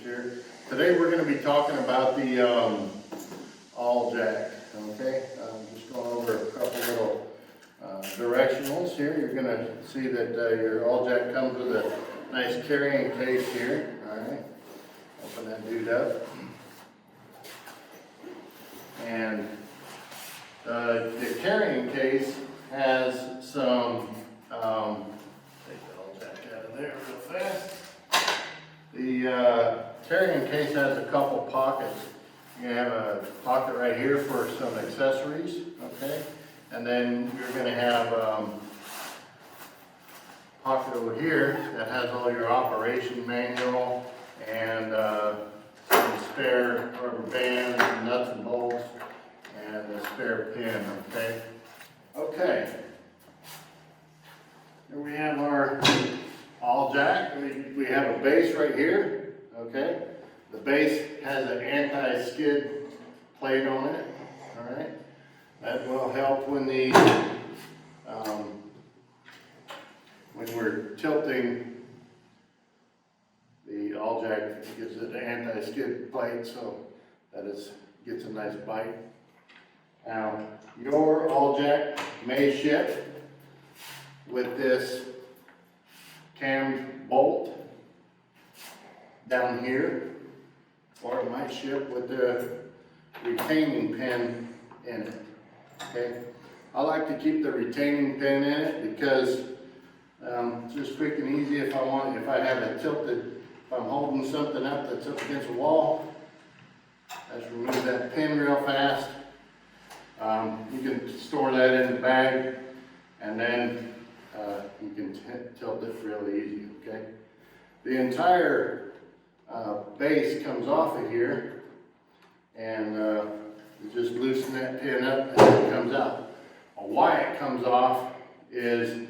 here. Today we're going to be talking about the all jack. Okay, just going over a couple little directionals here. You're going to see that your all jack comes with a nice carrying case here. All right, open that dude up, and the carrying case has some. Take the all jack out of there real fast. The carrying case has a couple pockets. You're going to have a pocket right here for some accessories, okay? And then you're going to have a pocket over here that has all your operation manual and some spare rubber bands, and nuts and bolts, and a spare pin, okay? Okay. Here we have our all jack. We have a base right here, okay? The base has an anti-skid plate on it, all right? That will help when when we're tilting the all jack. It gives it an anti-skid plate so that it gets a nice bite. Now, your all jack may ship with this cammed bolt down here, or it might ship with the retaining pin in it, okay? I like to keep the retaining pin in it because it's just quick and easy if I have it tilted, if I'm holding something up that's up against a wall, I just remove that pin real fast. You can store that in the bag, and then you can tilt it really easy, okay? The entire base comes off of here, and you just loosen that pin up and it comes out. Why it comes off is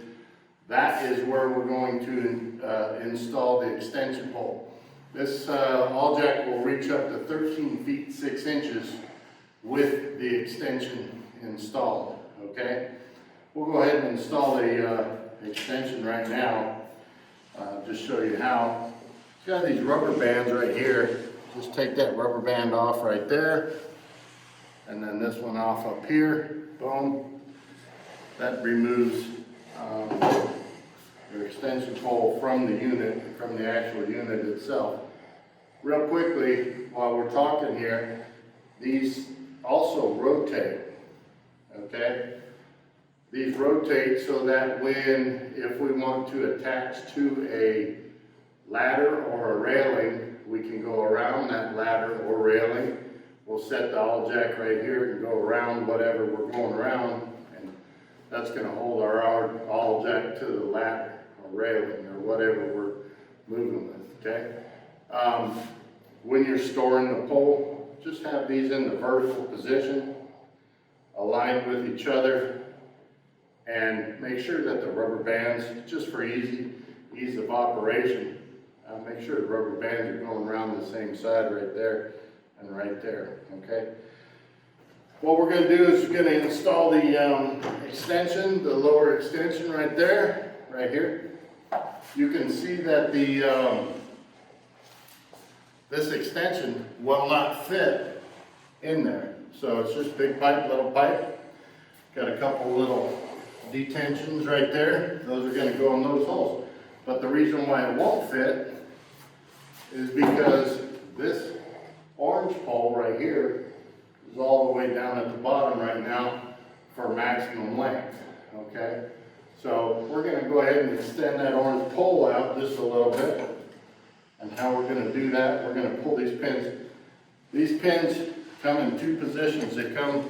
that is where we're going to install the extension pole. This all jack will reach up to 13 feet 6 inches with the extension installed, okay? We'll go ahead and install the extension right now. Just show you how. It's got these rubber bands right here. Just take that rubber band off right there, and then this one off up here. Boom. That removes your extension pole from the unit, from the actual unit itself. Real quickly, while we're talking here, these also rotate, okay? These rotate so that if we want to attach to a ladder or a railing, we can go around that ladder or railing. We'll set the all jack right here and go around whatever we're going around, and that's going to hold our all jack to the ladder or railing or whatever we're moving with, okay? When you're storing the pole, just have these in the vertical position, aligned with each other, and make sure that the rubber bands, just for ease of operation, make sure the rubber bands are going around the same side right there and right there, okay? What we're going to do is we're going to install the extension, the lower extension right there, right here. You can see that this extension will not fit in there. So it's just big pipe, little pipe. Got a couple little detentions right there. Those are going to go in those holes. But the reason why it won't fit is because this orange pole right here is all the way down at the bottom right now for maximum length, okay? So we're going to go ahead and extend that orange pole out just a little bit. And how we're going to do that, we're going to pull these pins. These pins come in two positions. They come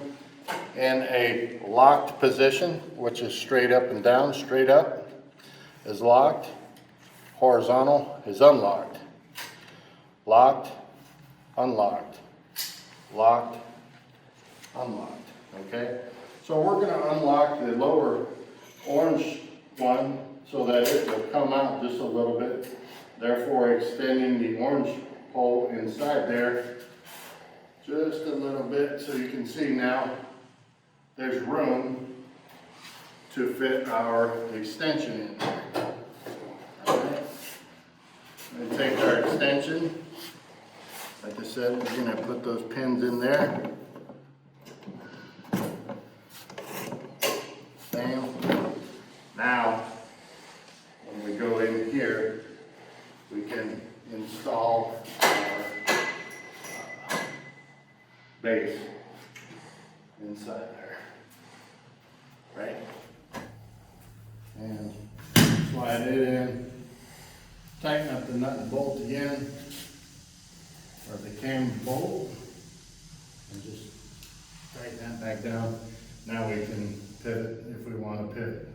in a locked position, which is straight up and down. Straight up is locked, horizontal is unlocked. Locked, unlocked, locked, unlocked, okay? So we're going to unlock the lower orange one so that it will come out just a little bit, therefore extending the orange pole inside there just a little bit, so you can see now there's room to fit our extension in there. All right. We take our extension said, we're gonna put those pins in there. Bam. Now, when we go in here, we can install our base inside there, right? And slide it in, tighten up the nut and bolt again, or the cam bolt, and just tighten that back down. Now we can pivot if we want to pivot.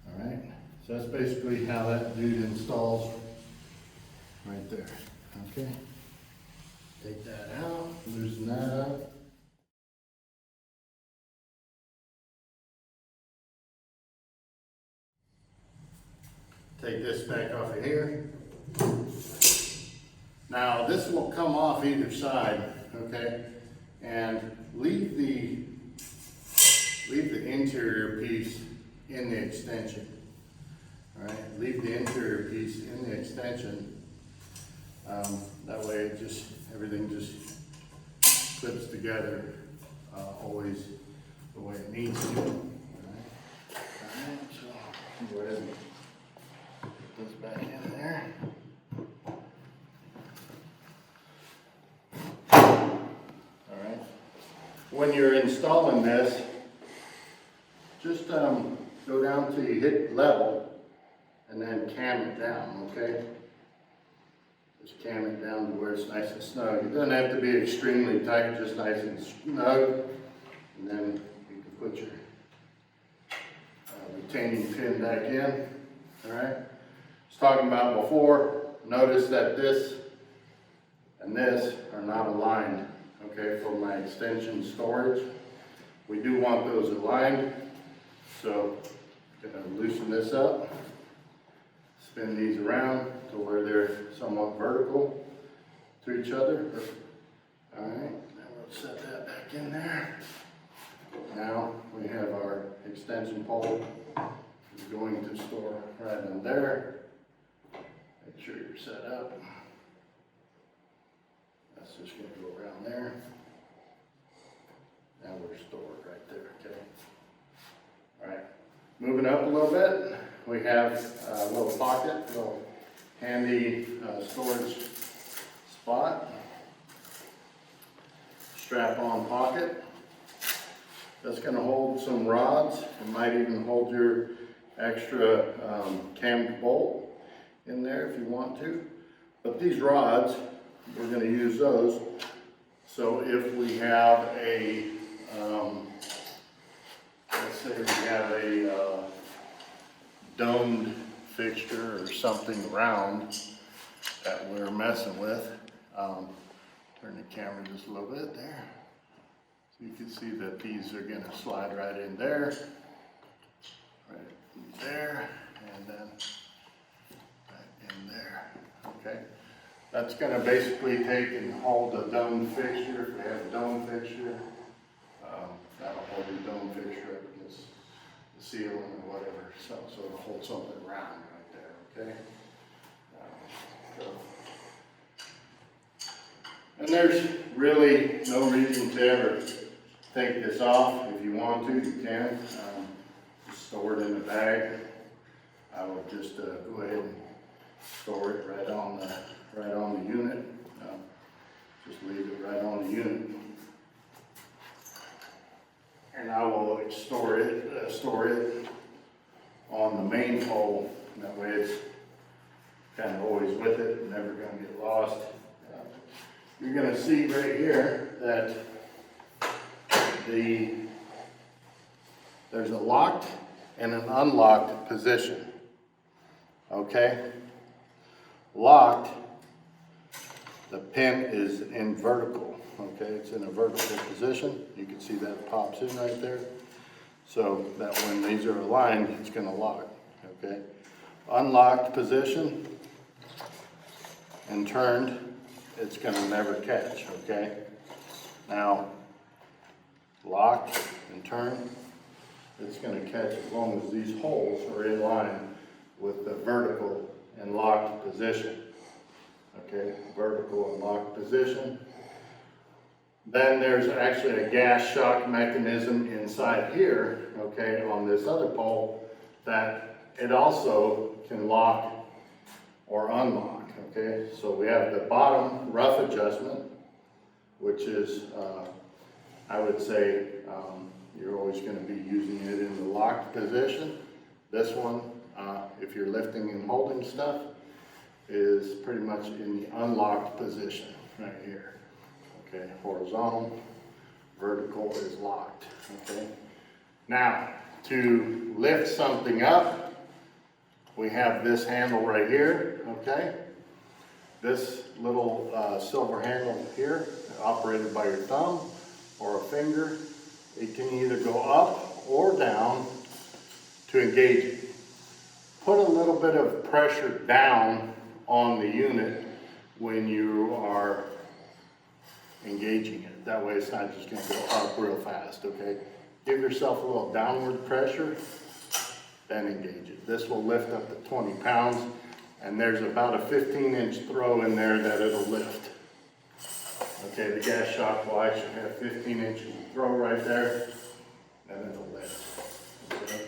All right, so that's basically how that dude installs right there. Okay, take that out, loosen that up. Take this back off of here. Now this will come off either side, okay? And leave the interior piece in the extension. All right, leave the interior piece in the extension. That way it just, everything just clips together always the way it needs to. All right, so go ahead and put this back in there. All right, when you're installing this, just go down till you hit level and then cam it down, okay? Just cam it down to where it's nice and snug. It doesn't have to be extremely tight, just nice and snug. And then you can put your retaining pin back in, all right? I was talking about before, notice that this and this are not aligned, okay, for my extension storage. We do want those aligned, so I'm gonna loosen this up, spin these around to where they're somewhat vertical to each other. All right, now we'll set that back in there. Now we have our extension pole. It's going to store right in there. Make sure you're set up. That's just going to go around there. Now we're stored right there, okay? All right, moving up a little bit, we have a little pocket, a little handy storage spot. Strap-on pocket. That's going to hold some rods. It might even hold your extra cammed bolt in there if you want to. But these rods, we're going to use those. So if we have a, let's say we have a domed fixture or something round that we're messing with. Turn the camera just a little bit there. So you can see that these are going to slide right in there, right there, and then right in there. Okay, that's going to basically take and hold a dome fixture. If we have a dome fixture, that'll hold the dome fixture up against the ceiling or whatever. So it'll hold something round right there. Okay. And there's really no reason to ever take this off. If you want to, you can. Just store it in a bag. I will just go ahead and store it right on the unit. Just leave it right on the unit. And I will store it on the main pole. That way it's kind of always with it, never going to get lost. You're going to see right here that there's a locked and an unlocked position. Okay? Locked, the pin is in vertical. Okay, it's in a vertical position. You can see that it pops in right there. So that when these are aligned, it's going to lock. Okay? Unlocked position and turned, it's going to never catch, okay? Now, locked and turned, it's going to catch as long as these holes are in line with the vertical and locked position, okay, vertical and locked position. Then there's actually a gas shock mechanism inside here, okay, on this other pole that it also can lock or unlock, okay. So we have the bottom rough adjustment, which is, I would say, you're always going to be using it in the locked position. This one, if you're lifting and holding stuff, is pretty much in the unlocked position right here. Okay, horizontal, vertical is locked, okay. Now, to lift something up, we have this handle right here, okay. This little silver handle here, operated by your thumb or a finger, it can either go up or down to engage it. Put a little bit of pressure down on the unit when you are engaging it. That way it's not just going to go up real fast, okay? Give yourself a little downward pressure, then engage it. This will lift up to 20 pounds, and there's about a 15-inch throw in there that it'll lift. Okay, the gas shock will actually have 15 inches of throw right there, and it'll lift. Okay?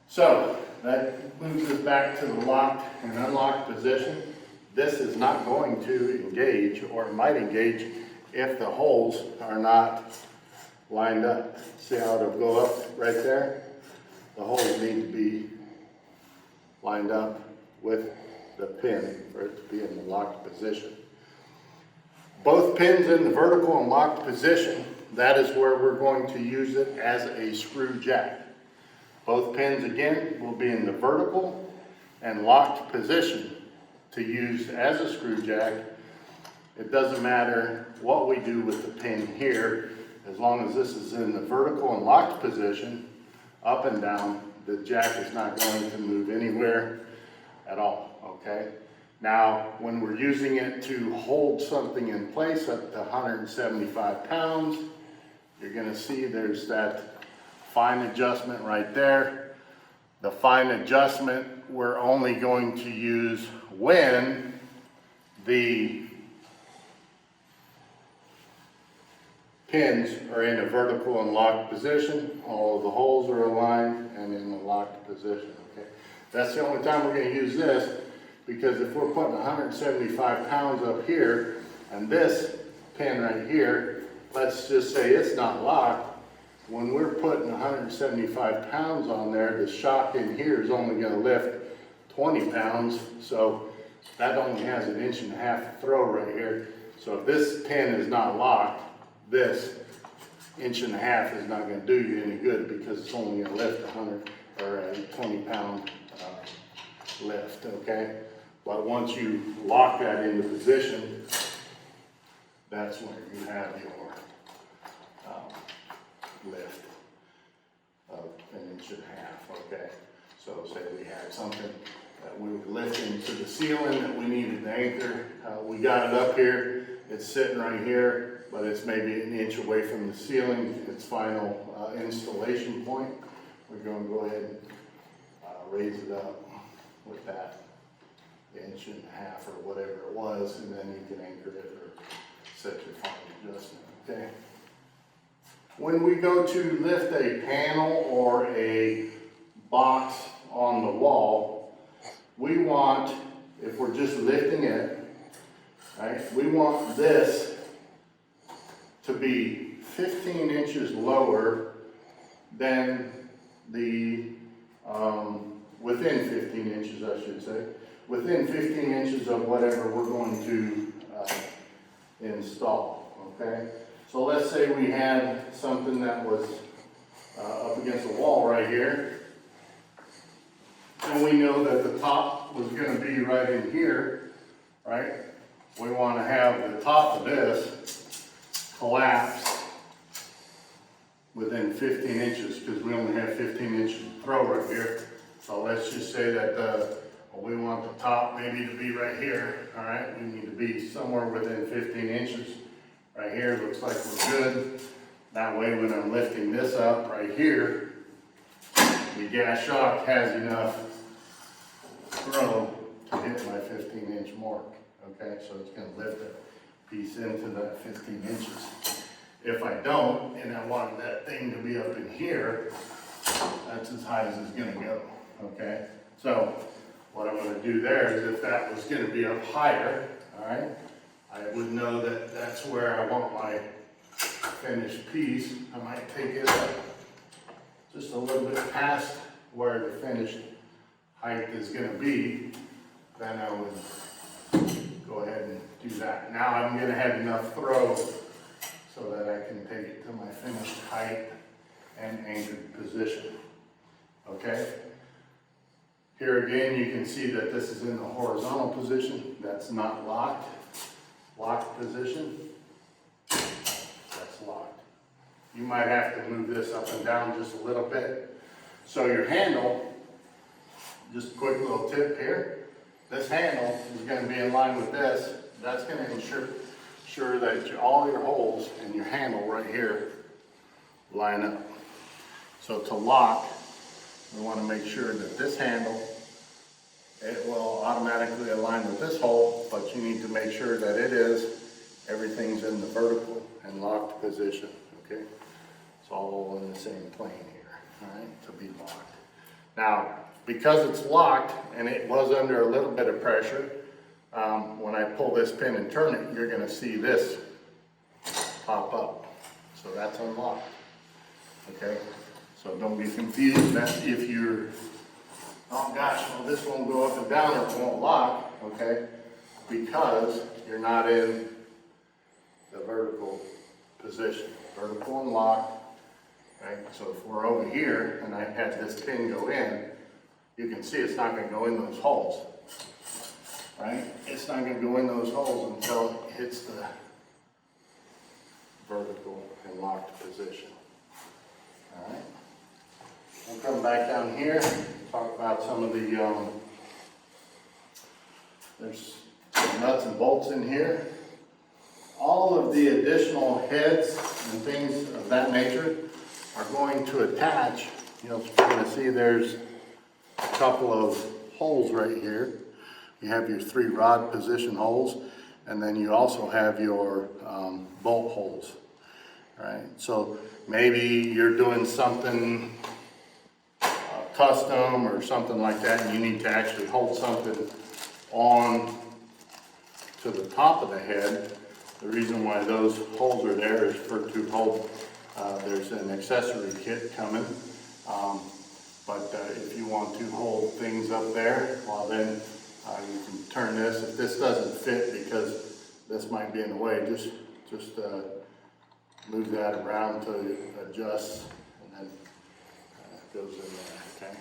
So, that moves us back to the locked and unlocked position. This is not going to engage, or it might engage if the holes are not lined up. See how it'll go up right there? The holes need to be lined up with the pin for it to be in the locked position. Both pins in the vertical and locked position, that is where we're going to use it as a screw jack. Both pins again will be in the vertical and locked position to use as a screw jack. It doesn't matter what we do with the pin here, as long as this is in the vertical and locked position, up and down, the jack is not going to move anywhere at all, okay? Now, when we're using it to hold something in place up to 175 pounds, you're gonna see there's that fine adjustment right there. The fine adjustment we're only going to use when the pins are in a vertical and locked position, all of the holes are aligned and in the locked position, okay? That's the only time we're gonna use this, because if we're putting 175 pounds up here, and this pin right here, let's just say it's not locked, when we're putting 175 pounds on there, the shock in here is only gonna lift 20 pounds, so that only has 1.5 inches throw right here. So if this pin is not locked, this 1.5 inches is not gonna do you any good, because it's only gonna lift 100 or a 20-pound lift, okay? But once you lock that into position, that's when you have your lift of 1.5 inches, okay? So say we had something that we were lifting to the ceiling that we needed to anchor. We got it up here, it's sitting right here, but it's maybe 1 inch away from the ceiling, its final installation point. We're going to go ahead and raise it up with that 1.5 inches or whatever it was, and then you can anchor it or set your fine adjustment, okay? When we go to lift a panel or a box on the wall, we want, if we're just lifting it, right, we want this to be 15 inches lower than the, within 15 inches, I should say, within 15 inches of whatever we're going to install, okay? So let's say we had something that was up against the wall right here, and we know that the top was going to be right in here, right? We want to have the top of this collapse within 15 inches, because we only have 15 inches of throw right here. So let's just say that we want the top maybe to be right here, all right? We need to be somewhere within 15 inches. Right here, looks like we're good. That way, when I'm lifting this up right here, the gas shock has enough throw to hit my 15-inch mark, okay? So it's gonna lift the piece into that 15 inches. If I don't, and I want that thing to be up in here, that's as high as it's gonna go, okay? So what I'm gonna do there is if that was gonna be up higher, all right, I would know that that's where I want my finished piece. I might take it up just a little bit past where the finished height is gonna be, then I would go ahead and do that. Now I'm gonna have enough throw so that I can take it to my finished height and anchored position, okay? Here again, you can see that this is in the horizontal position. That's not locked. Locked position, that's locked. You might have to move this up and down just a little bit. So your handle, just a quick little tip here, this handle is going to be in line with this. That's going to ensure that all your holes in your handle right here line up. So to lock, we want to make sure that this handle, it will automatically align with this hole, but you need to make sure that everything's in the vertical and locked position, okay? It's all in the same plane here, all right, to be locked. Now, because it's locked and it was under a little bit of pressure, when I pull this pin and turn it, you're gonna see this pop up. So that's unlocked, okay? So don't be confused that if you're, oh gosh, well this won't go up and down or it won't lock, okay? Because you're not in the vertical position. Vertical and locked, right? So if we're over here and I had this pin go in, you can see it's not gonna go in those holes, right? It's not gonna go in those holes until it hits the vertical and locked position, all right? We'll come back down here and talk about some of the, there's some nuts and bolts in here. All of the additional heads and things of that nature are going to attach. You're going to see there's a couple of holes right here. You have your 3 rod position holes, and then you also have your bolt holes. All right, so maybe you're doing something custom or something like that, and you need to actually hold something on to the top of the head. The reason why those holes are there is to hold, there's an accessory kit coming, but if you want to hold things up there, well then you can turn this. If this doesn't fit because this might be in the way, just move that around to adjust, and then it goes in there, okay?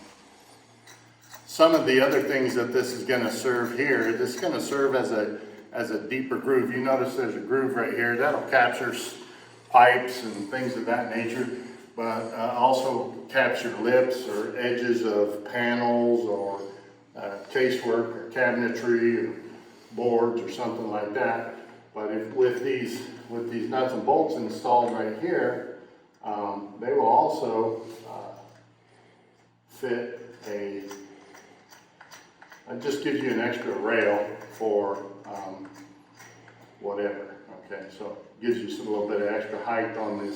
Some of the other things that this is going to serve here, this is going to serve as a deeper groove. You notice there's a groove right here that'll capture pipes and things of that nature, but also capture lips or edges of panels or casework or cabinetry or boards or something like that. But if with these nuts and bolts installed right here, they will also fit it just gives you an extra rail for whatever, okay? So it gives you a little bit of extra height on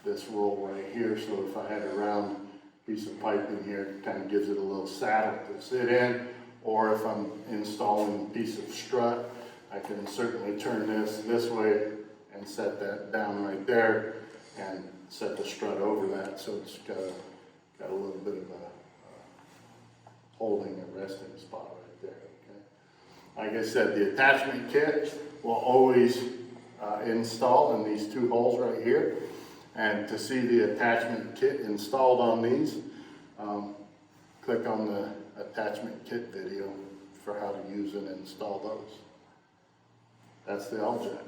this roll right here. So if I had a round piece of pipe in here, it kind of gives it a little saddle to sit in. Or if I'm installing a piece of strut, I can certainly turn this way and set that down right there and set the strut over that, so it's got a little bit of a holding a resting spot right there, okay? Like I said, the attachment kit will always install in these 2 holes right here. And to see the attachment kit installed on these, click on the attachment kit video for how to use and install those. That's the All-Jack.